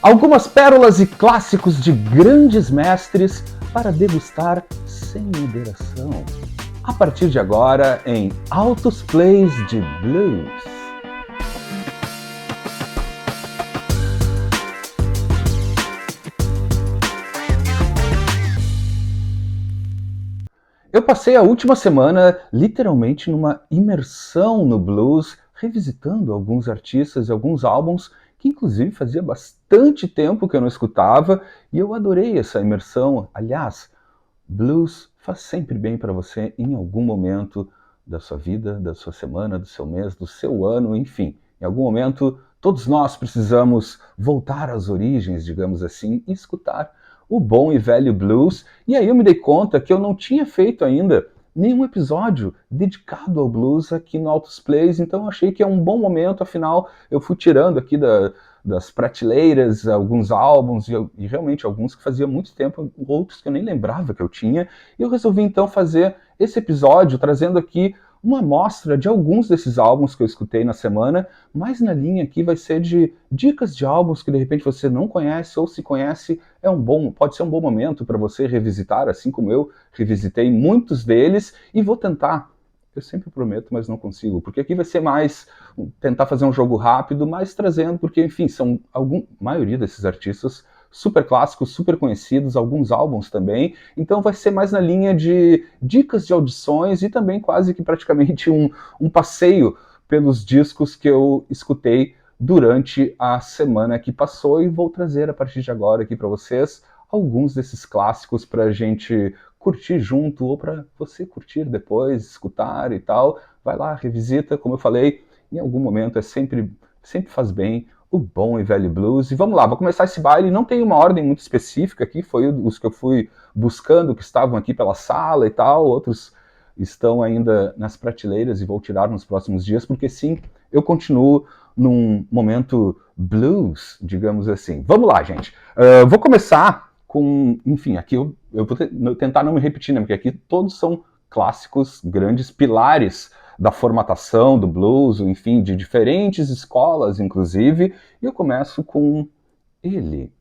Algumas pérolas e clássicos de grandes mestres para degustar sem moderação. A partir de agora, em Altos Plays de Blues. Eu passei a última semana literalmente numa imersão no blues, revisitando alguns artistas e alguns álbuns que inclusive fazia bastante tempo que eu não escutava, e eu adorei essa imersão. Aliás, blues faz sempre bem para você em algum momento da sua vida, da sua semana, do seu mês, do seu ano, enfim. Em algum momento, todos nós precisamos voltar às origens, digamos assim, e escutar o bom e velho blues. E aí eu me dei conta que eu não tinha feito ainda nenhum episódio dedicado ao blues aqui no Altos Plays, então eu achei que é um bom momento. Afinal eu fui tirando aqui das prateleiras alguns álbuns, e realmente alguns que fazia muito tempo, outros que eu nem lembrava que eu tinha, e eu resolvi então fazer esse episódio trazendo aqui uma amostra de alguns desses álbuns que eu escutei na semana, mas na linha aqui vai ser de dicas de álbuns que de repente você não conhece, ou se conhece, pode ser um bom momento para você revisitar, assim como eu revisitei muitos deles, e vou tentar. Eu sempre prometo, mas não consigo, porque aqui vai ser mais tentar fazer um jogo rápido, mas trazendo, porque enfim, são maioria desses artistas super clássicos, super conhecidos, alguns álbuns também, então vai ser mais na linha de dicas de audições e também quase que praticamente um passeio pelos discos que eu escutei durante a semana que passou, e vou trazer a partir de agora aqui para vocês alguns desses clássicos para a gente curtir junto, ou para você curtir depois, escutar e tal. Vai lá, revisita, como eu falei, em algum momento sempre faz bem o bom e velho blues. E vamos lá, vou começar esse baile. Não tem uma ordem muito específica aqui, foi os que eu fui buscando, que estavam aqui pela sala e tal, outros estão ainda nas prateleiras e vou tirar nos próximos dias, porque sim, eu continuo num momento blues, digamos assim. Vamos lá, gente. Vou começar com, enfim, aqui eu vou tentar não me repetir, né, porque aqui todos são clássicos, grandes pilares da formatação do blues, enfim, de diferentes escolas, inclusive, e eu começo com ele.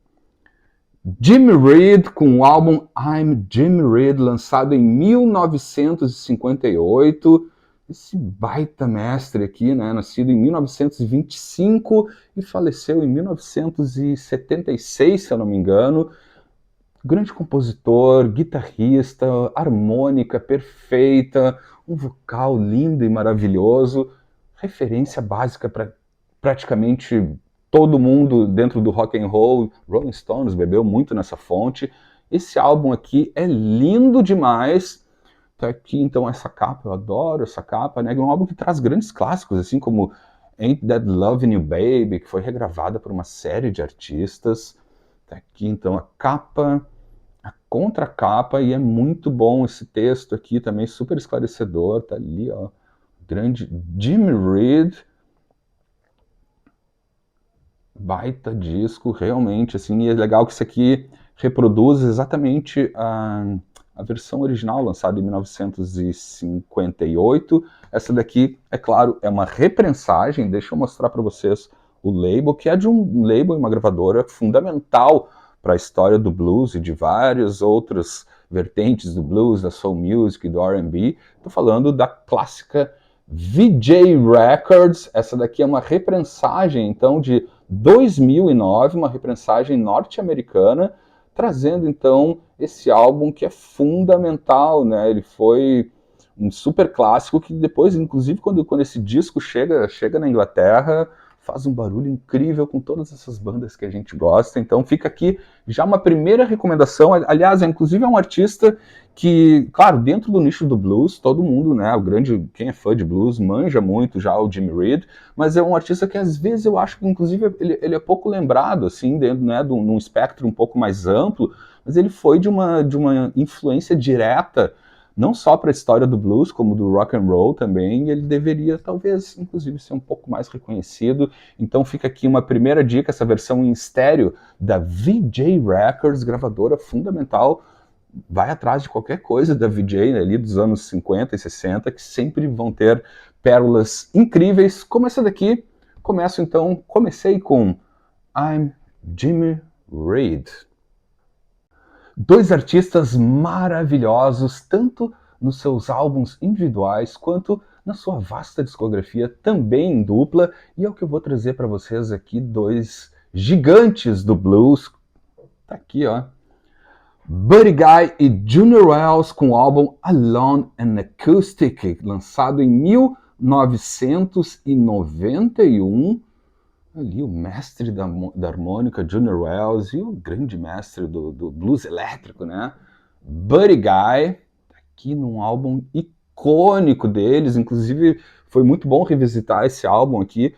Jimmy Reed, com o álbum I'm Jimmy Reed, lançado em 1958, esse baita mestre aqui, né, nascido em 1925 e faleceu em 1976, se eu não me engano. Grande compositor, guitarrista, harmônica perfeita, um vocal lindo e maravilhoso, referência básica para praticamente todo mundo dentro do rock and roll. Rolling Stones bebeu muito nessa fonte. Esse álbum aqui é lindo demais. Tá aqui então essa capa, eu adoro essa capa, né? É um álbum que traz grandes clássicos, assim como Ain't That Lovin' You Baby, que foi regravada por uma série de artistas. Tá aqui então a capa, a contracapa, e é muito bom esse texto aqui também, super esclarecedor. Tá ali, ó, grande Jimmy Reed, baita disco, realmente, assim, e é legal que isso aqui reproduz exatamente a versão original, lançada em 1958. Essa daqui, é claro, é uma reprensagem. Deixa eu mostrar para vocês o label, que é de um label e uma gravadora fundamental para a história do blues e de várias outras vertentes do blues, da soul music, do R&B. Estou falando da clássica Vee-Jay Records. Essa daqui é uma reprensagem, então, de 2009, uma reprensagem norte-americana, trazendo, então, esse álbum que é fundamental, né? Ele foi um super clássico que depois, inclusive, quando esse disco chega na Inglaterra, faz um barulho incrível com todas essas bandas que a gente gosta. Então fica aqui já uma primeira recomendação. Aliás, inclusive é um artista que, claro, dentro do nicho do blues, todo mundo, né, quem é fã de blues, manja muito já o Jimmy Reed, mas é um artista que às vezes eu acho que, inclusive, ele é pouco lembrado, assim, dentro, né, num espectro um pouco mais amplo, mas ele foi de uma influência direta, não só para a história do blues, como do rock and roll também, e ele deveria, talvez, inclusive, ser um pouco mais reconhecido. Então fica aqui uma primeira dica, essa versão em estéreo da Vee-Jay Records, gravadora fundamental. Vai atrás de qualquer coisa da Vee-Jay, né, ali dos anos 50 e 60, que sempre vão ter pérolas incríveis, como essa daqui. Comecei com I'm Jimmy Reed. Dois artistas maravilhosos, tanto nos seus álbuns individuais quanto na sua vasta discografia, também em dupla, e é o que eu vou trazer para vocês aqui, dois gigantes do blues. Tá aqui, ó. Buddy Guy e Junior Wells com o álbum Alone and Acoustic, lançado em 1991. Ali o mestre da harmônica, Junior Wells, e o grande mestre do blues elétrico, né? Buddy Guy, aqui num álbum icônico deles, inclusive foi muito bom revisitar esse álbum aqui.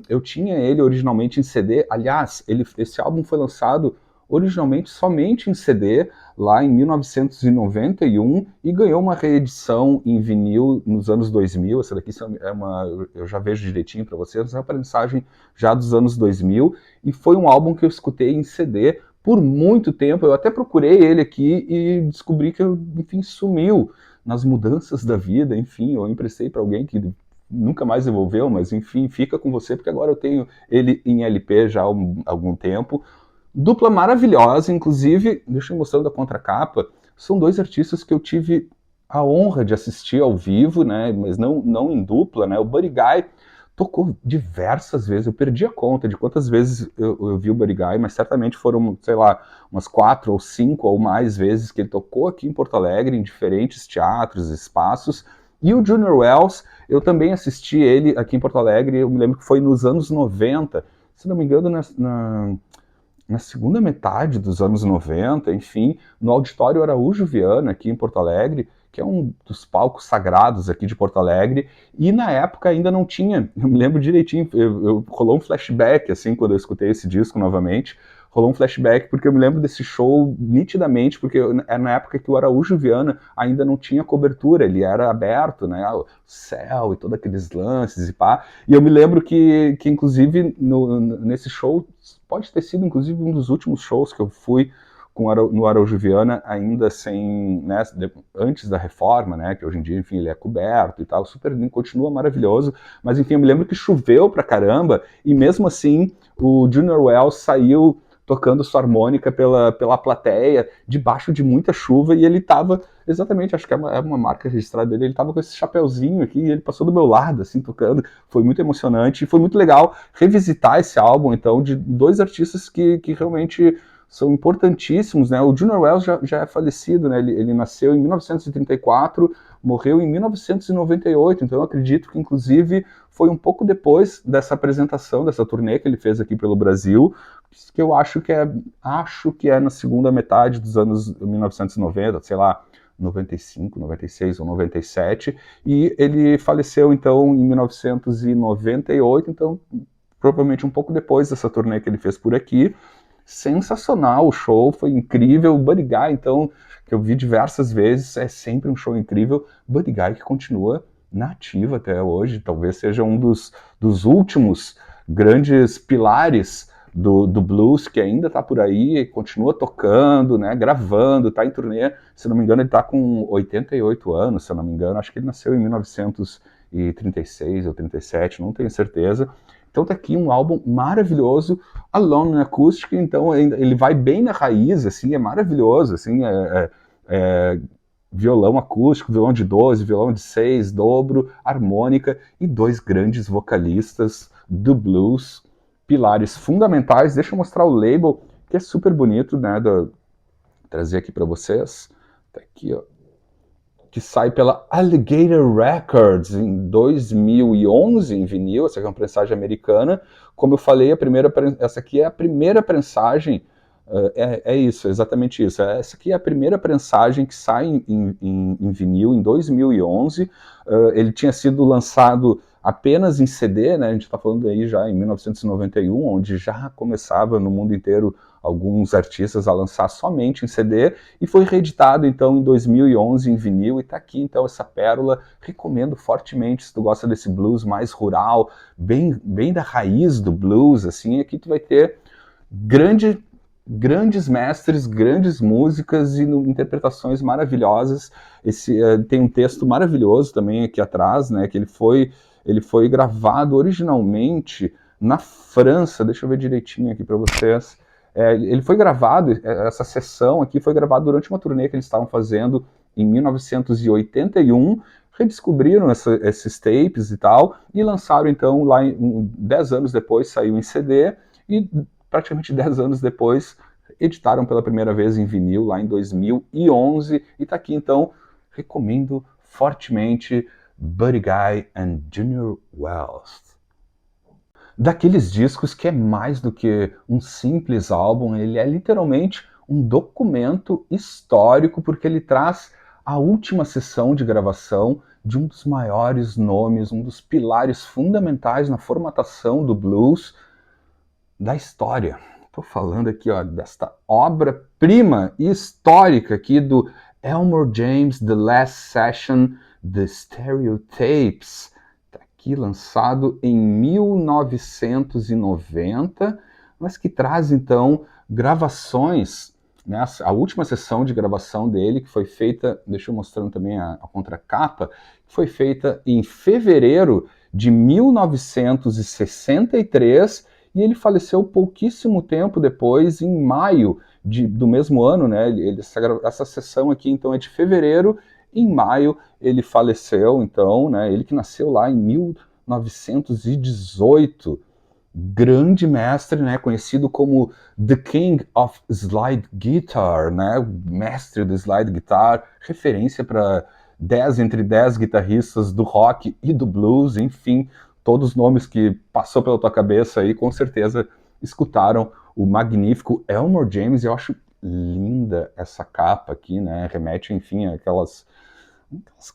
Eu tinha ele originalmente em CD, aliás, esse álbum foi lançado originalmente somente em CD, lá em 1991, e ganhou uma reedição em vinil nos anos 2000. Essa daqui é eu já vejo direitinho para vocês, é uma prensagem já dos anos 2000, e foi um álbum que eu escutei em CD por muito tempo. Eu até procurei ele aqui e descobri que, enfim, sumiu nas mudanças da vida, enfim, eu emprestei para alguém que nunca mais devolveu, mas enfim, fica com você, porque agora eu tenho ele em LP já há algum tempo. Dupla maravilhosa, inclusive, deixa eu mostrar da contracapa, são dois artistas que eu tive a honra de assistir ao vivo, né, mas não em dupla, né. O Buddy Guy tocou diversas vezes, eu perdi a conta de quantas vezes eu vi o Buddy Guy, mas certamente foram, sei lá, umas 4 ou 5 ou mais vezes que ele tocou aqui em Porto Alegre, em diferentes teatros, espaços. E o Junior Wells, eu também assisti ele aqui em Porto Alegre, eu me lembro que foi nos anos 90, se não me engano, na segunda metade dos anos 90, enfim, no Auditório Araújo Viana, aqui em Porto Alegre, que é um dos palcos sagrados aqui de Porto Alegre, e na época ainda não tinha, eu me lembro direitinho, rolou um flashback, assim, quando eu escutei esse disco novamente, rolou um flashback, porque eu me lembro desse show nitidamente, porque era na época que o Araújo Viana ainda não tinha cobertura, ele era aberto, né, o céu e todos aqueles lances e pá, e eu me lembro que inclusive, nesse show, pode ter sido, inclusive, um dos últimos shows que eu fui no Araújo Viana, ainda sem, né, antes da reforma, né, que hoje em dia, enfim, ele é coberto e tal, super lindo, continua maravilhoso, mas enfim, eu me lembro que choveu pra caramba, e mesmo assim, o Junior Wells saiu tocando sua harmônica pela plateia, debaixo de muita chuva, e ele tava, exatamente, acho que é uma marca registrada dele, ele tava com esse chapeuzinho aqui, e ele passou do meu lado, assim, tocando, foi muito emocionante, e foi muito legal revisitar esse álbum, então, de dois artistas que realmente são importantíssimos, né? O Junior Wells já é falecido, né? Ele nasceu em 1934, morreu em 1998, então eu acredito que, inclusive, foi um pouco depois dessa apresentação, dessa turnê que ele fez aqui pelo Brasil, que eu acho que é na segunda metade dos anos 1990, sei lá, 95, 96 ou 97, e ele faleceu, então, em 1998, então, provavelmente um pouco depois dessa turnê que ele fez por aqui. Sensacional o show, foi incrível. O Buddy Guy, então, que eu vi diversas vezes, é sempre um show incrível. Buddy Guy que continua na ativa até hoje, talvez seja um dos últimos grandes pilares do blues, que ainda está por aí, continua tocando, né, gravando, está em turnê. Se não me engano, ele está com 88 anos, se eu não me engano. Acho que ele nasceu em 1936 ou 37, não tenho certeza. Então tá aqui um álbum maravilhoso, Alone in Acoustic, então ele vai bem na raiz, assim, é maravilhoso, assim, violão acústico, violão de 12, violão de 6, dobro, harmônica e dois grandes vocalistas do blues, pilares fundamentais. Deixa eu mostrar o label, que é super bonito, né, trazer aqui para vocês, tá aqui, ó, que sai pela Alligator Records em 2011 em vinil. Essa aqui é uma prensagem americana. Como eu falei, essa aqui é a primeira prensagem, é isso, é exatamente isso. Essa aqui é a primeira prensagem que sai em vinil em 2011. Ele tinha sido lançado apenas em CD, né? A gente está falando aí já em 1991, onde já começava no mundo inteiro alguns artistas a lançar somente em CD, e foi reeditado então em 2011 em vinil, e tá aqui então essa pérola. Recomendo fortemente se tu gosta desse blues mais rural, bem da raiz do blues, assim. Aqui tu vai ter grandes mestres, grandes músicas e interpretações maravilhosas. Tem um texto maravilhoso também aqui atrás, né, que ele foi gravado originalmente na França. Deixa eu ver direitinho aqui para vocês. Ele foi gravado, essa sessão aqui foi gravada durante uma turnê que eles estavam fazendo em 1981, redescobriram esses tapes e tal, e lançaram então lá, 10 anos depois saiu em CD, e praticamente 10 anos depois editaram pela primeira vez em vinil lá em 2011, e tá aqui então, recomendo fortemente Buddy Guy and Junior Wells. Daqueles discos que é mais do que um simples álbum, ele é literalmente um documento histórico, porque ele traz a última sessão de gravação de um dos maiores nomes, um dos pilares fundamentais na formatação do blues da história. Estou falando aqui, ó, desta obra-prima histórica aqui do Elmore James, The Last Session, The Stereotapes, aqui lançado em 1990, mas que traz então gravações, né, a última sessão de gravação dele, que foi feita, deixa eu mostrando também a contracapa, que foi feita em fevereiro de 1963, e ele faleceu pouquíssimo tempo depois, em maio do mesmo ano, né? Essa sessão aqui então é de fevereiro. Em maio ele faleceu, então, né? Ele que nasceu lá em 1918, grande mestre, né? Conhecido como The King of Slide Guitar, né? Mestre do slide guitar, referência para 10 entre 10 guitarristas do rock e do blues, enfim, todos os nomes que passou pela tua cabeça aí, com certeza escutaram o magnífico Elmore James. Eu acho linda essa capa aqui, né? Remete, enfim, àquelas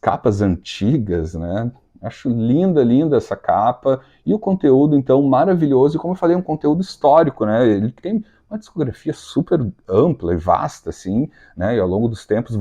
capas antigas, né? Acho linda, linda essa capa. E o conteúdo, então, maravilhoso. E como eu falei, um conteúdo histórico, né? Ele tem uma discografia super ampla e vasta, assim, né? E ao longo dos tempos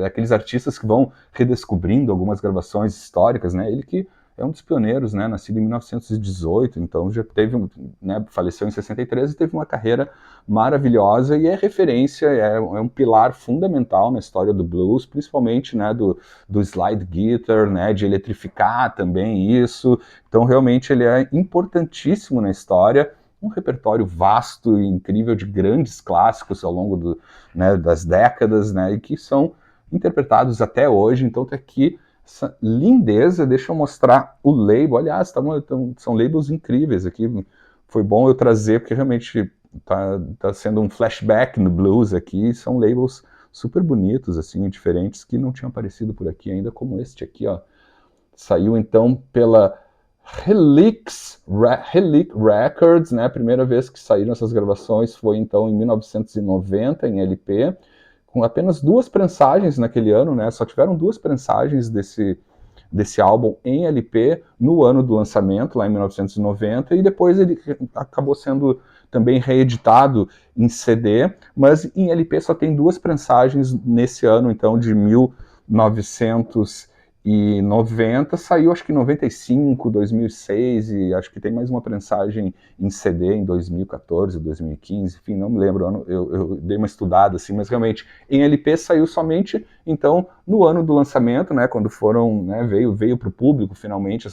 aqueles artistas que vão redescobrindo algumas gravações históricas, né? Ele que é um dos pioneiros, né? Nascido em 1918, então já teve, né? Faleceu em 63 e teve uma carreira maravilhosa, e é referência, é um pilar fundamental na história do blues, principalmente, né? Do slide guitar, né? De eletrificar também isso. Então realmente ele é importantíssimo na história. Um repertório vasto e incrível de grandes clássicos ao longo né, das décadas, né, e que são interpretados até hoje. Então tá aqui essa lindeza. Deixa eu mostrar o label. Aliás, são labels incríveis aqui. Foi bom eu trazer, porque realmente tá sendo um flashback no blues aqui. São labels super bonitos, assim, diferentes, que não tinham aparecido por aqui ainda, como este aqui, ó. Saiu então pela Relic Records, né? A primeira vez que saíram essas gravações foi então em 1990 em LP, com apenas 2 prensagens naquele ano, né? Só tiveram 2 prensagens desse álbum em LP no ano do lançamento, lá em 1990, e depois ele acabou sendo também reeditado em CD, mas em LP só tem 2 prensagens nesse ano, então, de 1990, saiu acho que em 95, 2006, e acho que tem mais uma prensagem em CD em 2014, 2015, enfim, não me lembro, eu dei uma estudada assim, mas realmente em LP saiu somente então no ano do lançamento, né, quando foram, né, veio para o público finalmente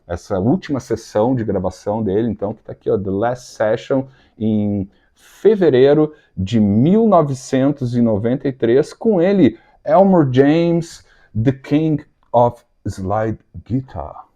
essa última sessão de gravação dele, então, que está aqui, ó, The Last Session, em fevereiro de 1993, com ele, Elmore James, The King of Slide Guitar.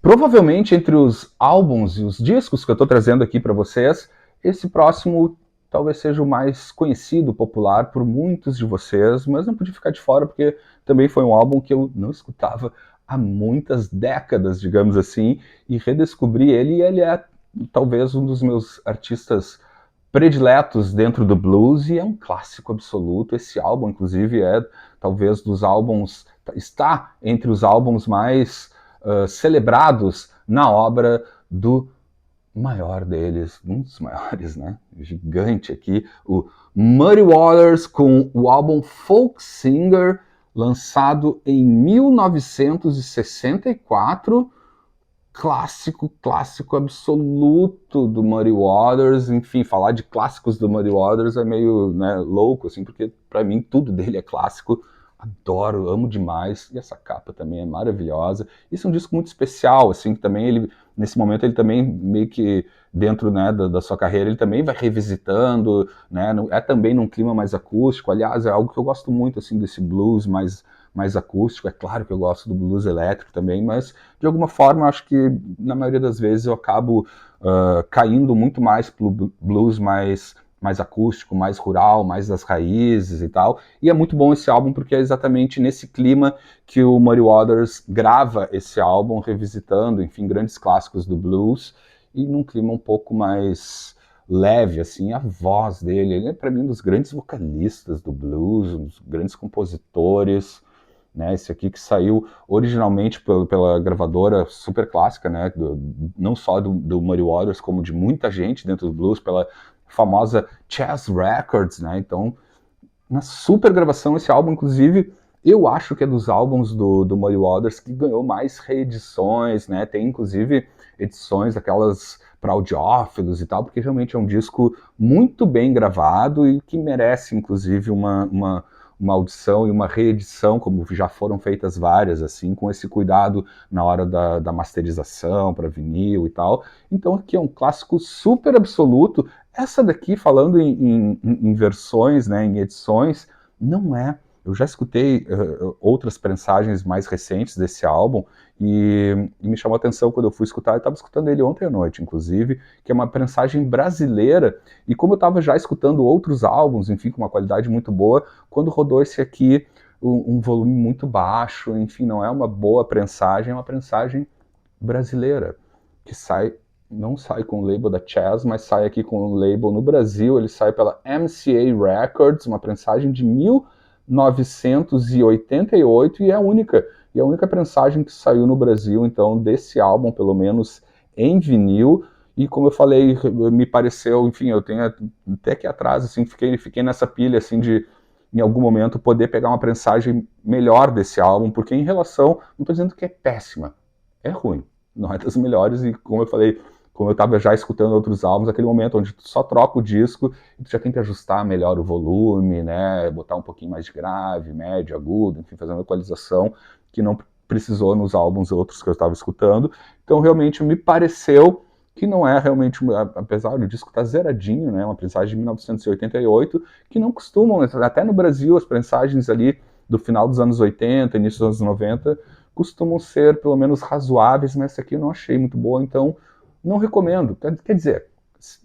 Provavelmente entre os álbuns e os discos que eu estou trazendo aqui para vocês, esse próximo talvez seja o mais conhecido, popular por muitos de vocês, mas não podia ficar de fora porque também foi um álbum que eu não escutava há muitas décadas, digamos assim, e redescobri ele, e ele é talvez um dos meus artistas prediletos dentro do blues, e é um clássico absoluto. Esse álbum, inclusive, é talvez dos álbuns, está entre os álbuns mais celebrados na obra do maior deles, um dos maiores, né? Gigante aqui, o Muddy Waters, com o álbum Folk Singer, lançado em 1964, clássico absoluto do Muddy Waters. Enfim, falar de clássicos do Muddy Waters é meio, né, louco, assim, porque para mim tudo dele é clássico adoro, amo demais, e essa capa também é maravilhosa. Isso é um disco muito especial, assim, que também ele, nesse momento, ele também meio que dentro, né, da sua carreira, ele também vai revisitando, né, é também num clima mais acústico. Aliás, é algo que eu gosto muito, assim, desse blues mais acústico. É claro que eu gosto do blues elétrico também, mas de alguma forma acho que na maioria das vezes eu acabo caindo muito mais pro blues mais acústico, mais rural, mais das raízes e tal. E é muito bom esse álbum porque é exatamente nesse clima que o Muddy Waters grava esse álbum, revisitando, enfim, grandes clássicos do blues, e num clima um pouco mais leve, assim, a voz dele. Ele é, para mim, um dos grandes vocalistas do blues, um dos grandes compositores, né? Esse aqui que saiu originalmente pela gravadora super clássica, né? Não só do Muddy Waters, como de muita gente dentro do blues, pela famosa Chess Records, né? Então, uma super gravação. Esse álbum, inclusive, eu acho que é dos álbuns do Muddy Waters que ganhou mais reedições, né? Tem, inclusive, edições daquelas para audiófilos e tal, porque realmente é um disco muito bem gravado e que merece, inclusive, uma audição e uma reedição, como já foram feitas várias, assim, com esse cuidado na hora da masterização para vinil e tal. Então aqui é um clássico super absoluto. Essa daqui, falando em versões, né, em edições, não é. Eu já escutei outras prensagens mais recentes desse álbum e me chamou a atenção quando eu fui escutar. Eu estava escutando ele ontem à noite, inclusive, que é uma prensagem brasileira. E como eu estava já escutando outros álbuns, enfim, com uma qualidade muito boa, quando rodou esse aqui, um volume muito baixo, enfim, não é uma boa prensagem, é uma prensagem brasileira, que não sai com o label da Chess, mas sai aqui com o label no Brasil. Ele sai pela MCA Records, uma prensagem de 1988 e é a única prensagem que saiu no Brasil, então, desse álbum, pelo menos em vinil. E como eu falei, me pareceu, enfim, eu tenho até aqui atrás, assim, fiquei nessa pilha, assim, de em algum momento poder pegar uma prensagem melhor desse álbum, porque em relação, não estou dizendo que é péssima, é ruim, não é das melhores. E como eu falei, como eu estava já escutando outros álbuns, aquele momento onde tu só troca o disco e tu já tem que ajustar melhor o volume, né, botar um pouquinho mais de grave, médio, agudo, enfim, fazer uma equalização que não precisou nos álbuns outros que eu estava escutando. Então realmente me pareceu que não é realmente, apesar do disco estar zeradinho, né, uma prensagem de 1988, que não costumam, até no Brasil, as prensagens ali do final dos anos 80, início dos anos 90, costumam ser pelo menos razoáveis, mas essa aqui eu não achei muito boa, então não recomendo. Quer dizer,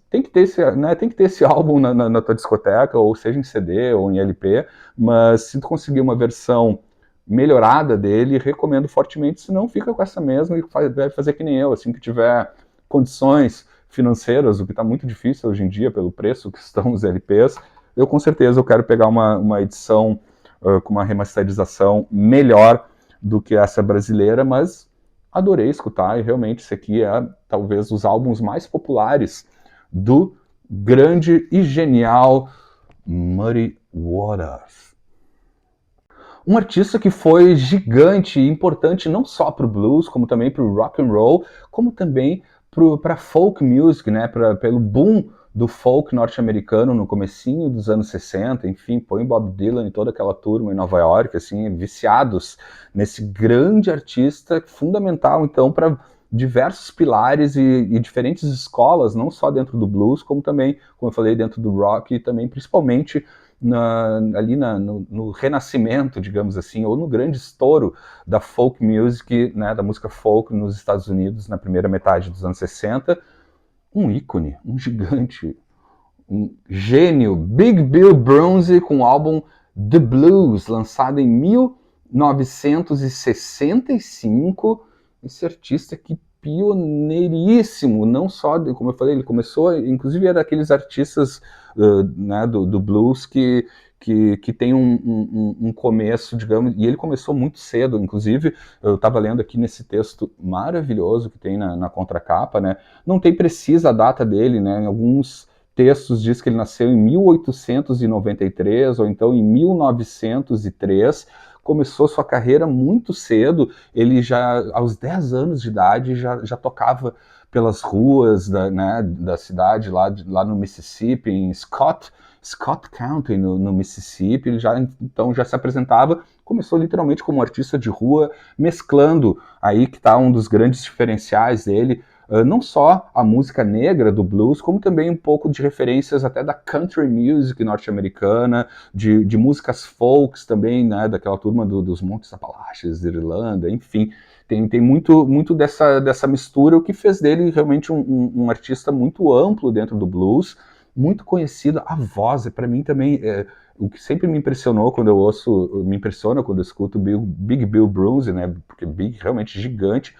tem que ter esse, né, tem que ter esse álbum na tua discoteca, ou seja em CD ou em LP, mas se tu conseguir uma versão melhorada dele, recomendo fortemente. Se não, fica com essa mesma e vai fazer que nem eu, assim que tiver condições financeiras, o que está muito difícil hoje em dia pelo preço que estão os LPs, eu com certeza eu quero pegar uma edição com uma remasterização melhor do que essa brasileira, mas adorei escutar e realmente esse aqui é talvez os álbuns mais populares do grande e genial Muddy Waters. Um artista que foi gigante e importante não só para o blues, como também para o rock and roll, como também para folk music, né? Pelo boom do folk norte-americano no comecinho dos anos 60, enfim, põe Bob Dylan e toda aquela turma em Nova York, assim, viciados nesse grande artista fundamental, então, para diversos pilares e diferentes escolas, não só dentro do blues, como também, como eu falei, dentro do rock e também, principalmente, no renascimento, digamos assim, ou no grande estouro da folk music, né, da música folk nos Estados Unidos na primeira metade dos anos 60, um ícone, um gigante, um gênio, Big Bill Broonzy, com o álbum The Blues, lançado em 1965. Esse artista que pioneiríssimo, não só, como eu falei, ele começou, inclusive era daqueles artistas né, do blues que tem um começo, digamos, e ele começou muito cedo. Inclusive, eu estava lendo aqui nesse texto maravilhoso que tem na contracapa, né, não tem precisa a data dele, né, em alguns textos diz que ele nasceu em 1893 ou então em 1903, começou sua carreira muito cedo. Ele já, aos 10 anos de idade, já tocava pelas ruas da cidade, lá no Mississippi, em Scott County, no Mississippi. Ele então já se apresentava, começou literalmente como artista de rua, mesclando, aí que está um dos grandes diferenciais dele, não só a música negra do blues, como também um pouco de referências até da country music norte-americana, de músicas folks também, né, daquela turma dos Montes Apalaches, da Irlanda, enfim. Tem muito dessa mistura, o que fez dele realmente um artista muito amplo dentro do blues, muito conhecido. A voz, para mim também, o que sempre me impressionou quando me impressiona quando eu escuto Big Bill Brunsey, né, porque Big realmente gigante,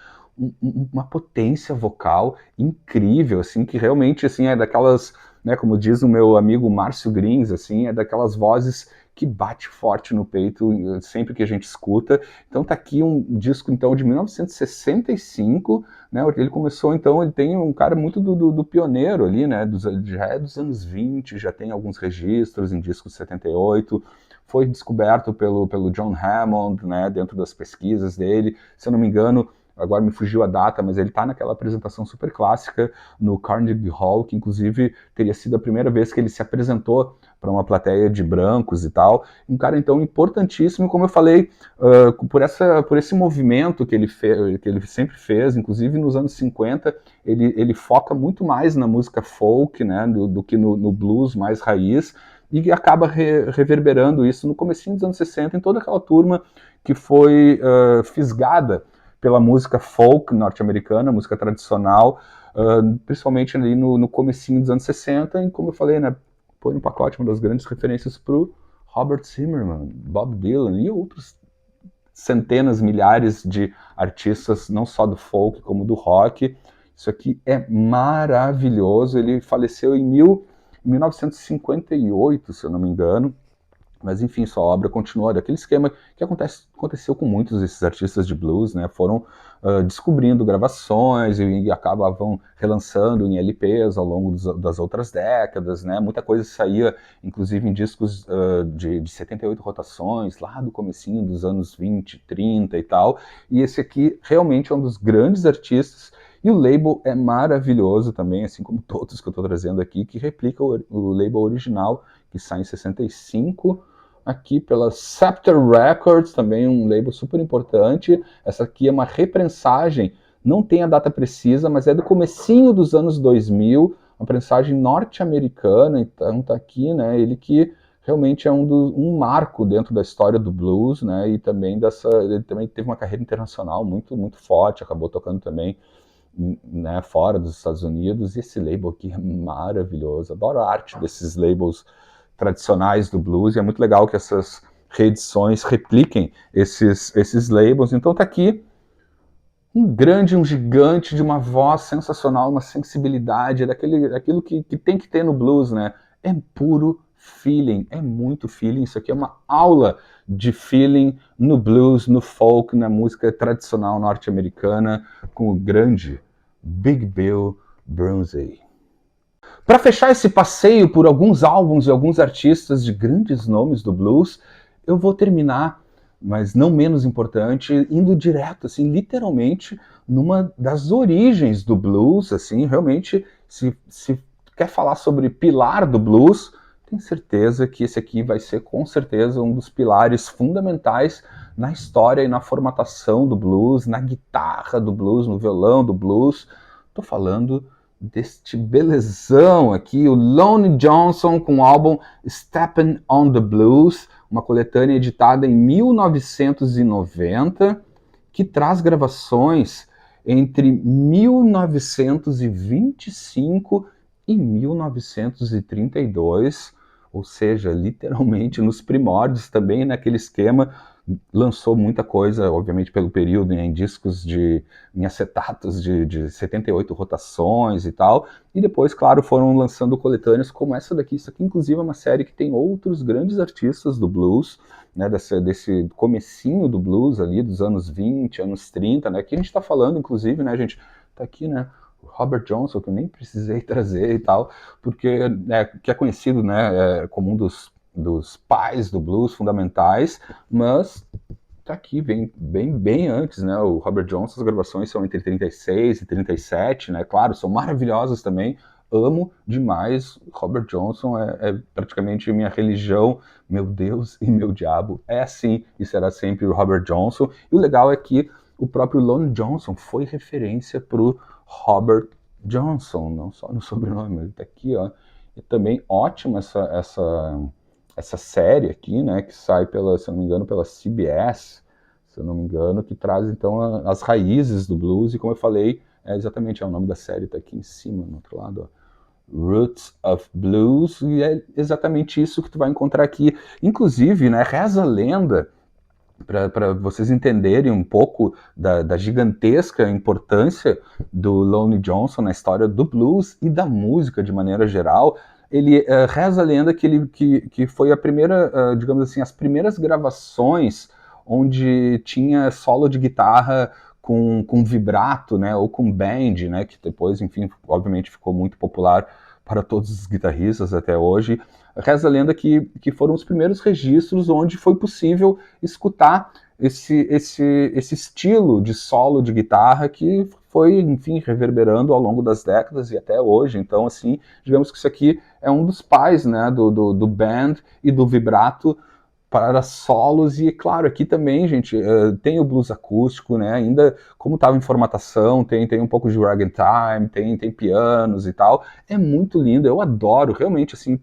uma potência vocal incrível, assim, que realmente, assim, é daquelas, né, como diz o meu amigo Márcio Grins, assim, é daquelas vozes que bate forte no peito sempre que a gente escuta. Então tá aqui um disco, então, de 1965, né, ele começou, então, ele tem um cara muito do pioneiro ali, né, já é dos anos 20, já tem alguns registros em discos de 78, foi descoberto pelo John Hammond, né, dentro das pesquisas dele, se eu não me engano, agora me fugiu a data, mas ele está naquela apresentação super clássica no Carnegie Hall, que inclusive teria sido a primeira vez que ele se apresentou para uma plateia de brancos e tal. Um cara, então, importantíssimo, como eu falei, por esse movimento que ele sempre fez, inclusive nos anos 50, ele foca muito mais na música folk, né, do que no blues mais raiz, e acaba reverberando isso no comecinho dos anos 60 em toda aquela turma que foi fisgada pela música folk norte-americana, música tradicional, principalmente ali no comecinho dos anos 60, e como eu falei, né, põe no pacote uma das grandes referências para o Robert Zimmerman, Bob Dylan e outros centenas, milhares de artistas, não só do folk como do rock. Isso aqui é maravilhoso. Ele faleceu em 1958, se eu não me engano. Mas enfim, sua obra continua daquele esquema que aconteceu com muitos desses artistas de blues, né? Foram descobrindo gravações e acabavam relançando em LPs ao longo das outras décadas, né? Muita coisa saía, inclusive em discos de 78 rotações, lá do comecinho dos anos 20, 30 e tal. E esse aqui realmente é um dos grandes artistas. E o label é maravilhoso também, assim como todos que eu estou trazendo aqui, que replica o label original, que sai em 65, aqui pela Scepter Records, também um label super importante. Essa aqui é uma reprensagem, não tem a data precisa, mas é do comecinho dos anos 2000, uma prensagem norte-americana, então tá aqui, né, ele que realmente é um marco dentro da história do blues, né, e também ele também teve uma carreira internacional muito, muito forte, acabou tocando também, né, fora dos Estados Unidos, e esse label aqui é maravilhoso, adoro a arte desses labels tradicionais do blues, e é muito legal que essas reedições repliquem esses labels. Então tá aqui um gigante de uma voz sensacional, uma sensibilidade, daquilo que tem que ter no blues, né? É puro feeling, é muito feeling. Isso aqui é uma aula de feeling no blues, no folk, na música tradicional norte-americana, com o grande Big Bill Brunsey. Para fechar esse passeio por alguns álbuns e alguns artistas de grandes nomes do blues, eu vou terminar, mas não menos importante, indo direto, assim, literalmente, numa das origens do blues, assim, realmente, se quer falar sobre pilar do blues, tenho certeza que esse aqui vai ser, com certeza, um dos pilares fundamentais na história e na formatação do blues, na guitarra do blues, no violão do blues. Estou falando deste belezão aqui, o Lonnie Johnson, com o álbum Steppin' on the Blues, uma coletânea editada em 1990, que traz gravações entre 1925 e 1932, ou seja, literalmente nos primórdios também, naquele esquema. Lançou muita coisa, obviamente, pelo período, em discos em acetatos de 78 rotações e tal, e depois, claro, foram lançando coletâneas como essa daqui. Isso aqui, inclusive, é uma série que tem outros grandes artistas do blues, né, desse comecinho do blues ali, dos anos 20, anos 30, né, que a gente tá falando, inclusive, né, gente, tá aqui, né, o Robert Johnson, que eu nem precisei trazer e tal, porque, né, que é conhecido, né, como um dos pais do blues fundamentais, mas tá aqui, vem bem antes, né? O Robert Johnson, as gravações são entre 36 e 37, né? Claro, são maravilhosas também. Amo demais. Robert Johnson é praticamente minha religião, meu Deus e meu diabo. É assim e será sempre o Robert Johnson. E o legal é que o próprio Lon Johnson foi referência pro Robert Johnson, não só no sobrenome, ele tá aqui, ó. E também ótima essa série aqui, né, que sai pela, se eu não me engano, pela CBS, se eu não me engano, que traz então as raízes do blues, e como eu falei, exatamente, o nome da série tá aqui em cima, no outro lado, ó. Roots of Blues, e é exatamente isso que tu vai encontrar aqui. Inclusive, né, reza a lenda, para vocês entenderem um pouco da gigantesca importância do Lonnie Johnson na história do blues e da música de maneira geral. Ele reza a lenda que foi a primeira, digamos assim, as primeiras gravações onde tinha solo de guitarra com vibrato, né, ou com band, né, que depois, enfim, obviamente ficou muito popular para todos os guitarristas até hoje. Reza a lenda que foram os primeiros registros onde foi possível escutar esse estilo de solo de guitarra que foi, enfim, reverberando ao longo das décadas e até hoje. Então, assim, digamos que isso aqui é um dos pais, né, do band e do vibrato para solos, e claro, aqui também, gente, tem o blues acústico, né, ainda como estava em formatação, tem um pouco de ragtime, tem pianos e tal, é muito lindo, eu adoro, realmente, assim,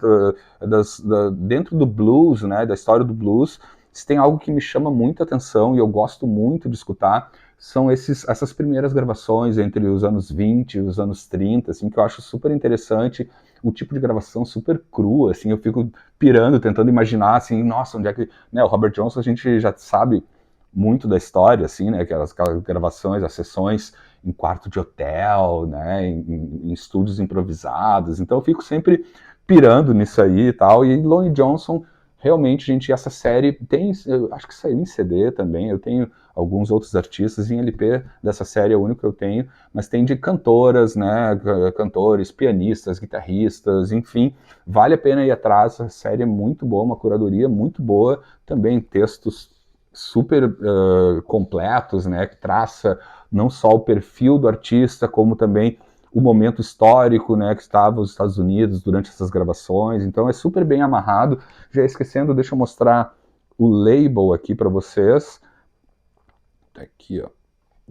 dentro do blues, né, da história do blues, se tem algo que me chama muita atenção e eu gosto muito de escutar, são essas primeiras gravações entre os anos 20 e os anos 30, assim, que eu acho super interessante, um tipo de gravação super crua, assim, eu fico pirando, tentando imaginar, assim, nossa, onde é que... Né, o Robert Johnson a gente já sabe muito da história, assim, né, aquelas gravações, as sessões em quarto de hotel, né, em estúdios improvisados, então eu fico sempre pirando nisso aí e tal, e Lonnie Johnson, realmente, gente, essa série tem, eu acho que saiu em CD também, eu tenho alguns outros artistas em LP dessa série, é o único que eu tenho, mas tem de cantoras, né, cantores, pianistas, guitarristas, enfim, vale a pena ir atrás, a série é muito boa, uma curadoria muito boa, também textos super completos, né, que traça não só o perfil do artista, como também o momento histórico, né, que estava os Estados Unidos durante essas gravações, então é super bem amarrado. Já esquecendo, deixa eu mostrar o label aqui para vocês, tá aqui, ó,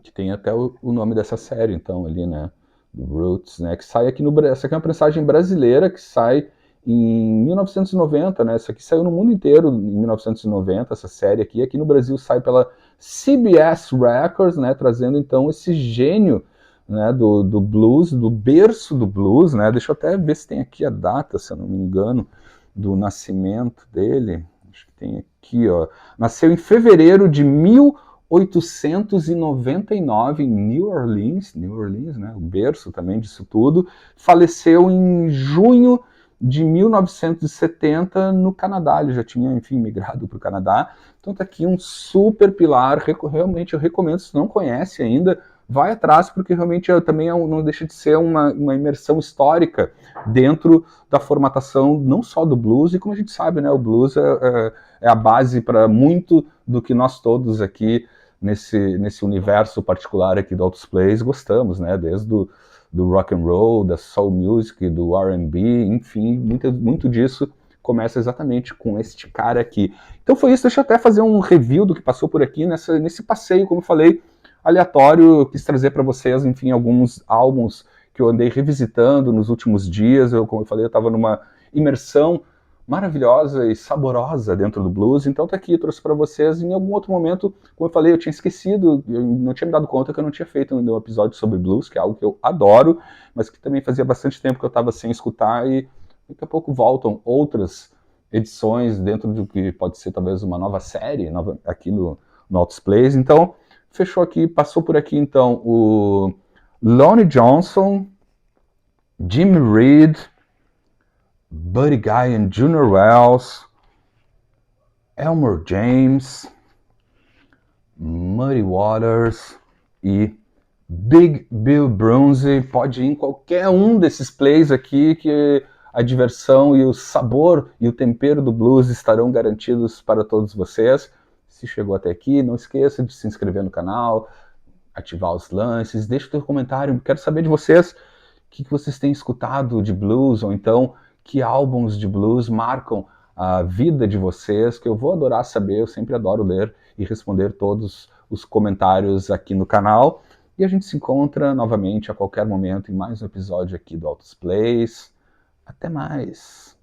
que tem até o nome dessa série, então, ali, né, do Roots, né, que sai aqui no Brasil. Essa aqui é uma prensagem brasileira que sai em 1990, né, isso aqui saiu no mundo inteiro em 1990, essa série aqui no Brasil sai pela CBS Records, né, trazendo então esse gênio, né, do blues, do berço do blues, né, deixa eu até ver se tem aqui a data, se eu não me engano, do nascimento dele, acho que tem aqui, ó, nasceu em fevereiro de 1899 em New Orleans, né, o berço também disso tudo, faleceu em junho de 1970 no Canadá, ele já tinha, enfim, migrado para o Canadá, então tá aqui um super pilar, realmente eu recomendo, se não conhece ainda, vai atrás, porque realmente também não deixa de ser uma imersão histórica dentro da formatação não só do blues, e como a gente sabe, né, o blues é a base para muito do que nós todos aqui nesse universo particular aqui do Altos Plays gostamos, né, desde do rock and roll, da soul music, do R&B, enfim, muito disso começa exatamente com este cara aqui. Então foi isso, deixa eu até fazer um review do que passou por aqui nesse passeio, como eu falei, aleatório, eu quis trazer para vocês, enfim, alguns álbuns que eu andei revisitando nos últimos dias, como eu falei, eu estava numa imersão maravilhosa e saborosa dentro do blues, então tá aqui, eu trouxe para vocês. Em algum outro momento, como eu falei, eu tinha esquecido, eu não tinha me dado conta que eu não tinha feito um episódio sobre blues, que é algo que eu adoro, mas que também fazia bastante tempo que eu estava sem escutar, e daqui a pouco voltam outras edições dentro do que pode ser talvez uma nova série aqui no Altos Plays. Então, fechou aqui, passou por aqui então o Lonnie Johnson, Jimmy Reed, Buddy Guy and Junior Wells, Elmore James, Muddy Waters e Big Bill Broonzy. Pode ir em qualquer um desses plays aqui que a diversão e o sabor e o tempero do blues estarão garantidos para todos vocês. Se chegou até aqui, não esqueça de se inscrever no canal, ativar os lances, deixa o teu comentário, quero saber de vocês, o que vocês têm escutado de blues, ou então que álbuns de blues marcam a vida de vocês, que eu vou adorar saber, eu sempre adoro ler e responder todos os comentários aqui no canal. E a gente se encontra novamente a qualquer momento em mais um episódio aqui do Altos Plays. Até mais!